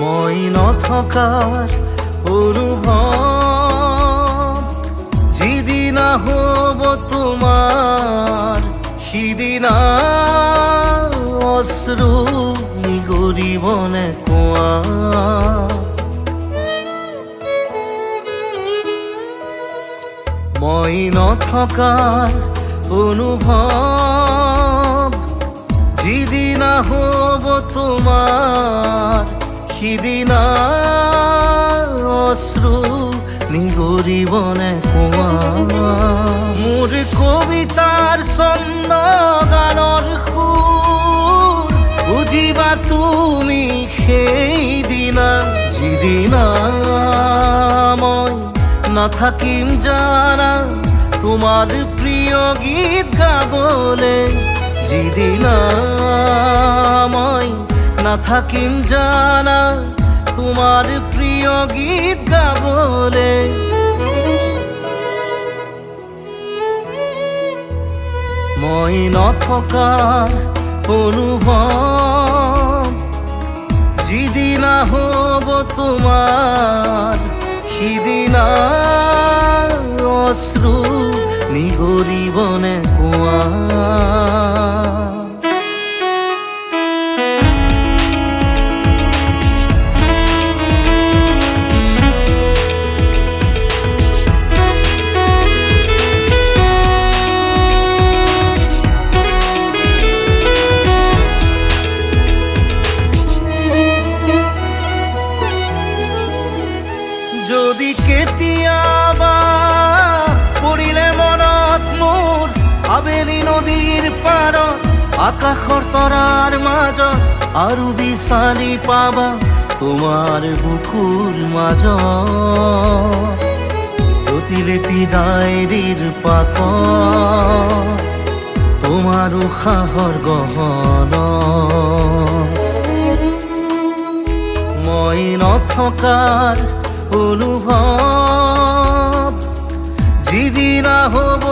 মই নথকাৰ অনুভৱ যিদিনা হ'ব তোমাৰ সিদিনা অশ্ৰু নিগৰিবনে কোৱা। মই নথকাৰ অনুভৱ যিদিনা হ'ব তোমাৰ সিদিনা অশ্ৰু নিগৰিবনে কোৱা। মোৰ কবিতাৰ ছন্দ গানৰ সুৰ বুজিবা তুমি সেইদিনা যিদিনা মই নাথাকিম জানা তোমাৰ প্ৰিয় গীত গাবলে। যিদিনা মই নাথাকিম জানা তোমাৰ প্ৰিয় গীত গাবলে। মই নথকাৰ অনুভৱ যিদিনা হ'ব তোমাৰ সিদিনা অশ্ৰু নিগৰিবনে কোৱা। যদি কেতিয়াবা পৰিলে মনত মোৰ আবেলি নদীৰ পাৰত আকাশৰ তৰাৰ মাজত আৰু বিচাৰি পাবা তোমাৰ বুকুৰ মাজত প্ৰতিলিপি ডায়েৰীৰ পাকত তোমাৰ উশাহৰ গহনা। মই নথকাৰ অনুভৱ যিদিনা হ'ব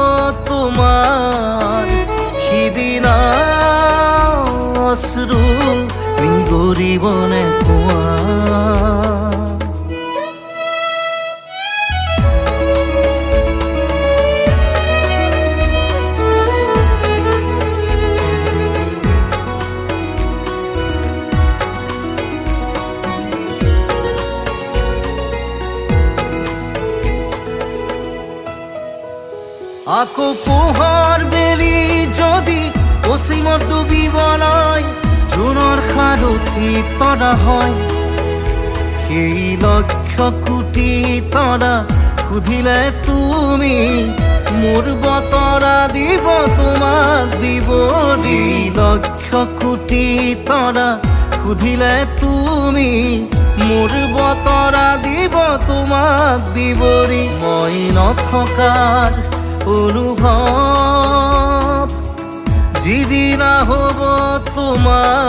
তোমাৰ সিদিনা অশ্ৰু নিগৰিবনে কোৱা। আকৌ পোহৰ বেলি যদি অসীমত ডুবিবলৈ জোনৰ সাৰথি তৰা হয় সেই লক্ষ কোটি তৰা সুধিলে তুমি মোৰ বতৰা দিব তোমাক বিৱৰি। লক্ষ কোটি তৰা সুধিলে তুমি মোৰ বতৰা দিব তোমাক বিৱৰি। মই নথকাৰ অনুভৱ যিদিনা হ'ব তোমাৰ